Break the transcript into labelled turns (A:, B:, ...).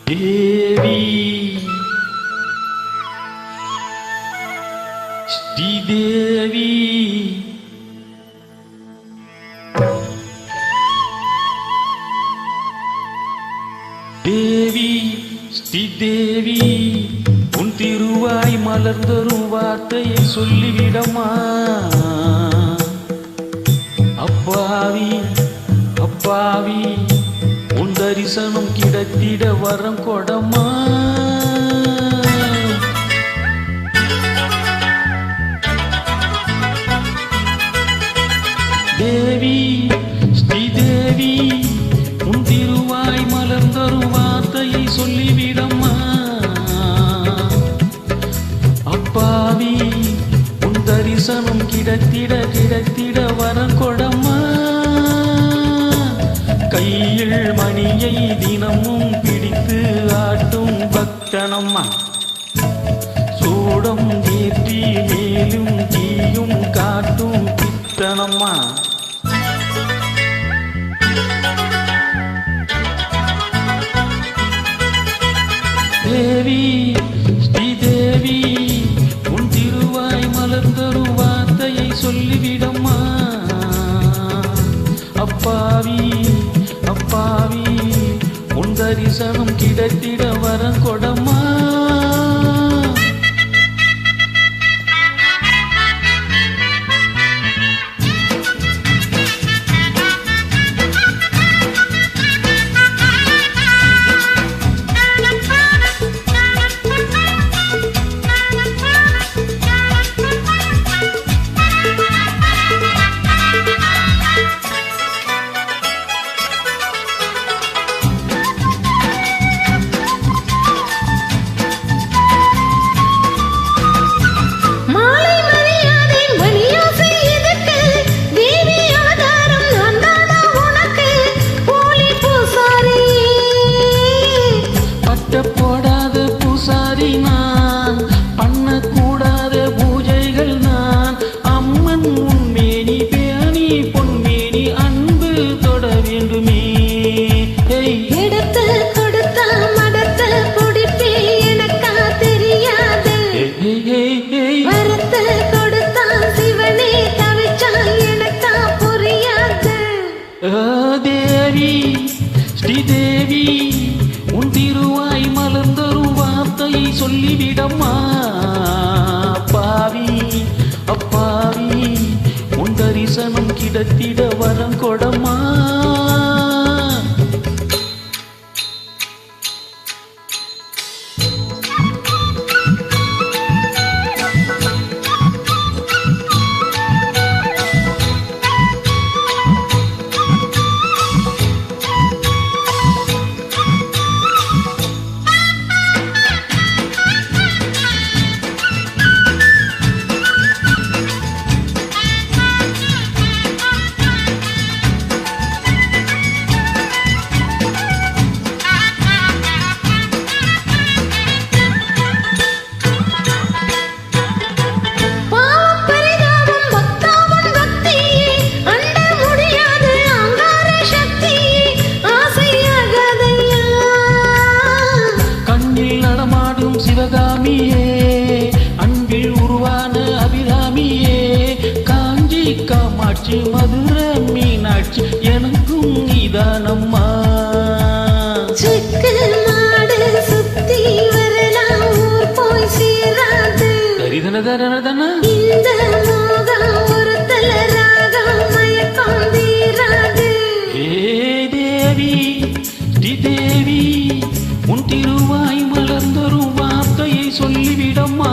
A: தேவி ஸ்ரீதேவி தேவி ஸ்ரீதேவி உன் திருவாய் மலர்ந்தரும் வார்த்தையை சொல்லிவிடமா அப்பாவி அப்பாவி உன் தரிசனம் கிடைத்திட வரம் கொடமா தேவி ஸ்ரீதேவி உன் திருவாய் மலர்ந்தரும் வார்த்தையை சொல்லிவிடம்மா அப்பாவி உன் தரிசனம் கிடைத்திட வரம் கொடம்மா கையில் மணியை தினமும் பிடித்து ஆட்டும் பக்தனம்மா சூடம் ஏற்றி மேலும் தீயும் காட்டும் பித்தனம்மா தேவி ஸ்ரீதேவி உன் திருவாய் மலர்ந்தரும் வார்த்தையை சொல்லிவிடம்மா அப்பாவி அப்பாவி உன் தரிசனம் கிடைத்திட வரம் கொடமா போடாத பூசாரி நான் பண்ணக்கூடாத பூஜைகள் நான் அம்மன் உன்மேனி பேணி பொன்மேனி அன்பு தொட வேண்டுமே
B: எடுத்து கொடுத்தா மடத்து குடிப்பே எனக்கா தெரியாது வரத்து கொடுத்தா சிவனே தவிச்சா எனக்கா புரியாது
A: தேவி ஸ்ரீதேவி உன் திருவாய் மலர்ந்தரும் வார்த்தையை சொல்லிவிடம்மா அப்பாவி அப்பாவி உன் தரிசனம் கிடைத்திட வரம் கொடமா சிவகாமியே அன்பில் உருவான அபிராமியே காஞ்சி காமாட்சி மதுரை மீனாட்சி எனக்கும் நீதானம்மா
B: நாடு சுத்தி வரலாம் ஊர் போய் சேராது
A: தரிதன
B: இந்த மோகம் ஒரு தலராகம் மயக்கம் தீராது
A: தேவி ஸ்ரீதேவி உன் திருவாய் மலர்ந்தரும் வார்த்தையை சொல்லிவிடம்மா